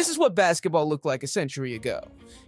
This is what basketball looked like a century ago.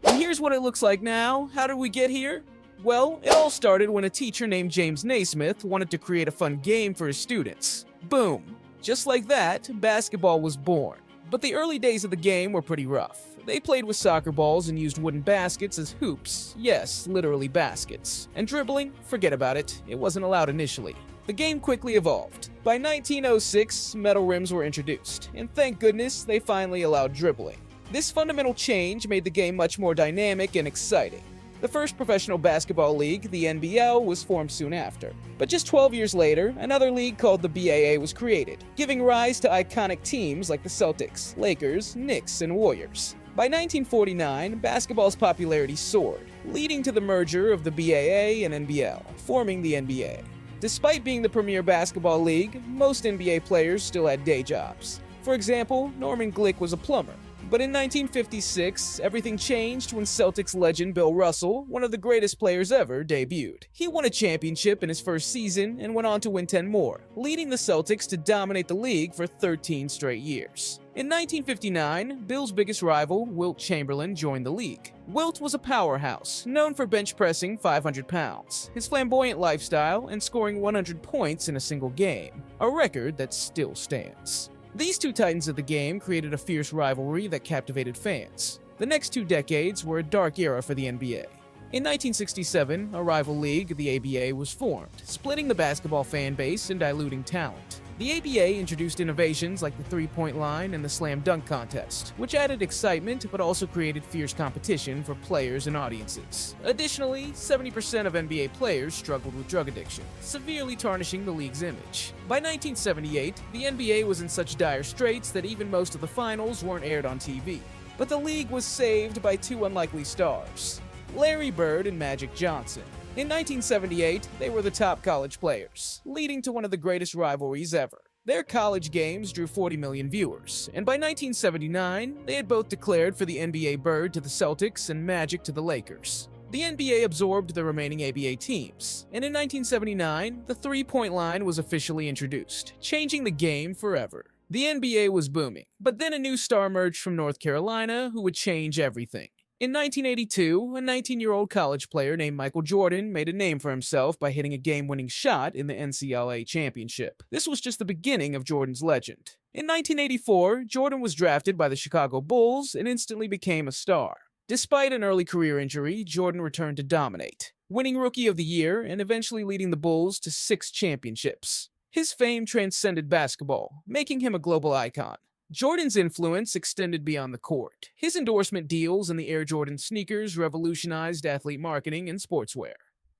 And here's what it looks like now. How did we get here? Well, it all started when a teacher named James Naismith wanted to create a fun game for his students. Boom. Just like that, basketball was born. But the early days of the game were pretty rough. They played with soccer balls and used wooden baskets as hoops. Yes, literally baskets. And dribbling? Forget about it. It wasn't allowed initially. The game quickly evolved. By 1906, metal rims were introduced, and thank goodness they finally allowed dribbling. This fundamental change made the game much more dynamic and exciting. The first professional basketball league, the NBL, was formed soon after. But just 12 years later, another league called the BAA was created, giving rise to iconic teams like the Celtics, Lakers, Knicks, and Warriors. By 1949, basketball's popularity soared, leading to the merger of the BAA and NBL, forming the NBA. Despite being the premier basketball league, most NBA players still had day jobs. For example, Norman Glick was a plumber. But in 1956, everything changed when Celtics legend Bill Russell, one of the greatest players ever, debuted. He won a championship in his first season and went on to win 10 more, leading the Celtics to dominate the league for 13 straight years. In 1959, Bill's biggest rival, Wilt Chamberlain, joined the league. Wilt was a powerhouse, known for bench pressing 500 pounds, his flamboyant lifestyle, and scoring 100 points in a single game, a record that still stands. These two titans of the game created a fierce rivalry that captivated fans. The next 2 decades were a dark era for the NBA. In 1967, a rival league, the ABA, was formed, splitting the basketball fan base and diluting talent. The ABA introduced innovations like the three-point line and the slam dunk contest, which added excitement but also created fierce competition for players and audiences. Additionally, 70% of NBA players struggled with drug addiction, severely tarnishing the league's image. By 1978, the NBA was in such dire straits that even most of the finals weren't aired on TV. But the league was saved by 2 unlikely stars, Larry Bird and Magic Johnson. In 1978, they were the top college players, leading to one of the greatest rivalries ever. Their college games drew 40 million viewers, and by 1979, they had both declared for the NBA Bird to the Celtics and Magic to the Lakers. The NBA absorbed the remaining ABA teams, and in 1979, the three-point line was officially introduced, changing the game forever. The NBA was booming, but then a new star emerged from North Carolina who would change everything. In 1982, a 19-year-old college player named Michael Jordan made a name for himself by hitting a game-winning shot in the NCAA championship. This was just the beginning of Jordan's legend. In 1984, Jordan was drafted by the Chicago Bulls and instantly became a star. Despite an early career injury, Jordan returned to dominate, winning Rookie of the Year and eventually leading the Bulls to 6 championships. His fame transcended basketball, making him a global icon. Jordan's influence extended beyond the court. His endorsement deals and the Air Jordan sneakers revolutionized athlete marketing and sportswear.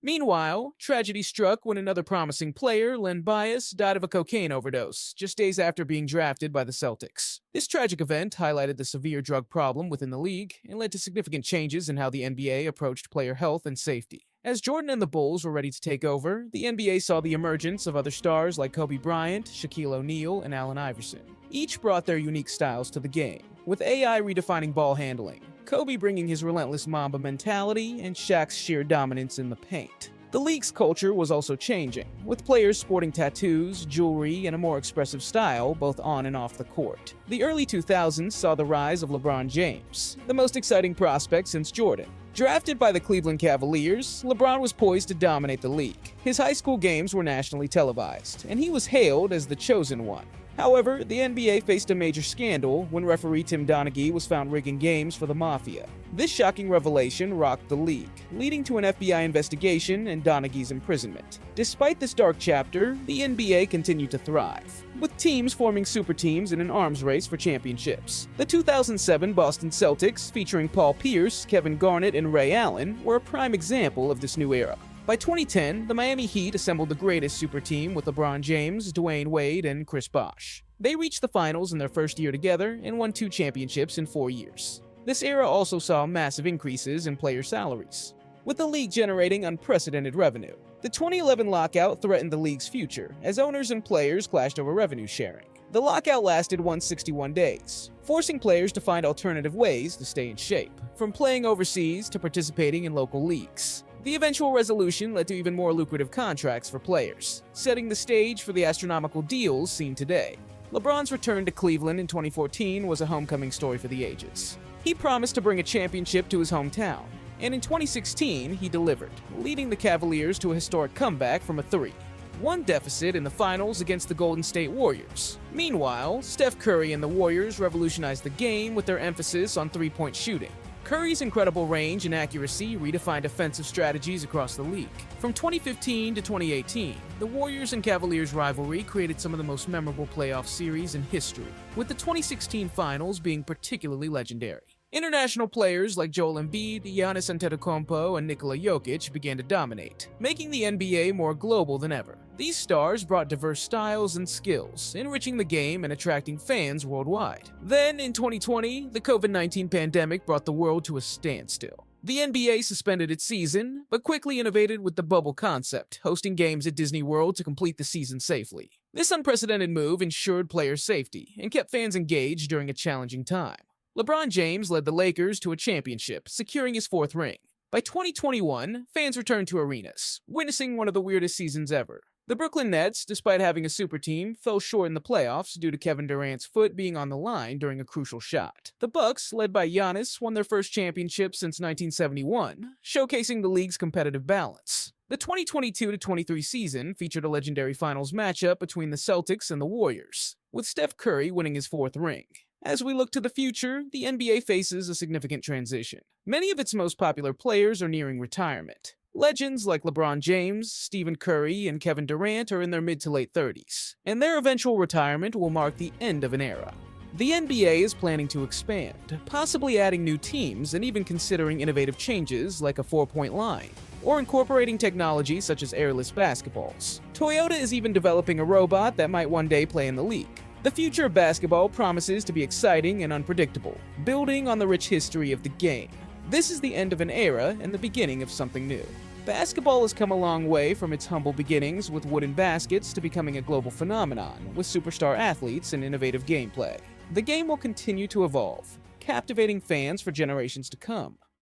Meanwhile, tragedy struck when another promising player, Len Bias, died of a cocaine overdose, just days after being drafted by the Celtics. This tragic event highlighted the severe drug problem within the league and led to significant changes in how the NBA approached player health and safety. As Jordan and the Bulls were ready to take over, the NBA saw the emergence of other stars like Kobe Bryant, Shaquille O'Neal, and Allen Iverson. Each brought their unique styles to the game, with AI redefining ball handling, Kobe bringing his relentless Mamba mentality, and Shaq's sheer dominance in the paint. The league's culture was also changing, with players sporting tattoos, jewelry, and a more expressive style both on and off the court. The early 2000s saw the rise of LeBron James, the most exciting prospect since Jordan. Drafted by the Cleveland Cavaliers, LeBron was poised to dominate the league. His high school games were nationally televised, and he was hailed as the chosen one. However, the NBA faced a major scandal when referee Tim Donaghy was found rigging games for the Mafia. This shocking revelation rocked the league, leading to an FBI investigation and Donaghy's imprisonment. Despite this dark chapter, the NBA continued to thrive, with teams forming super teams in an arms race for championships. The 2007 Boston Celtics, featuring Paul Pierce, Kevin Garnett, and Ray Allen, were a prime example of this new era. By 2010, the Miami Heat assembled the greatest super team with LeBron James, Dwayne Wade, and Chris Bosh. They reached the finals in their first year together and won 2 championships in 4 years. This era also saw massive increases in player salaries, with the league generating unprecedented revenue. The 2011 lockout threatened the league's future, as owners and players clashed over revenue sharing. The lockout lasted 161 days, forcing players to find alternative ways to stay in shape, from playing overseas to participating in local leagues. The eventual resolution led to even more lucrative contracts for players, setting the stage for the astronomical deals seen today. LeBron's return to Cleveland in 2014 was a homecoming story for the ages. He promised to bring a championship to his hometown, and in 2016, he delivered, leading the Cavaliers to a historic comeback from a 3-1 deficit in the finals against the Golden State Warriors. Meanwhile, Steph Curry and the Warriors revolutionized the game with their emphasis on three-point shooting. Curry's incredible range and accuracy redefined offensive strategies across the league. From 2015 to 2018, the Warriors and Cavaliers rivalry created some of the most memorable playoff series in history, with the 2016 finals being particularly legendary. International players like Joel Embiid, Giannis Antetokounmpo, and Nikola Jokic began to dominate, making the NBA more global than ever. These stars brought diverse styles and skills, enriching the game and attracting fans worldwide. Then, in 2020, the COVID-19 pandemic brought the world to a standstill. The NBA suspended its season, but quickly innovated with the bubble concept, hosting games at Disney World to complete the season safely. This unprecedented move ensured player safety and kept fans engaged during a challenging time. LeBron James led the Lakers to a championship, securing his 4th ring. By 2021, fans returned to arenas, witnessing one of the weirdest seasons ever. The Brooklyn Nets, despite having a super team, fell short in the playoffs due to Kevin Durant's foot being on the line during a crucial shot. The Bucks, led by Giannis, won their first championship since 1971, showcasing the league's competitive balance. The 2022-23 season featured a legendary finals matchup between the Celtics and the Warriors, with Steph Curry winning his 4th ring. As we look to the future, the NBA faces a significant transition. Many of its most popular players are nearing retirement. Legends like LeBron James, Stephen Curry, and Kevin Durant are in their mid to late 30s, and their eventual retirement will mark the end of an era. The NBA is planning to expand, possibly adding new teams and even considering innovative changes like a 4-point line, or incorporating technology such as airless basketballs. Toyota is even developing a robot that might one day play in the league. The future of basketball promises to be exciting and unpredictable, building on the rich history of the game. This is the end of an era and the beginning of something new. Basketball has come a long way from its humble beginnings with wooden baskets to becoming a global phenomenon with superstar athletes and innovative gameplay. The game will continue to evolve, captivating fans for generations to come.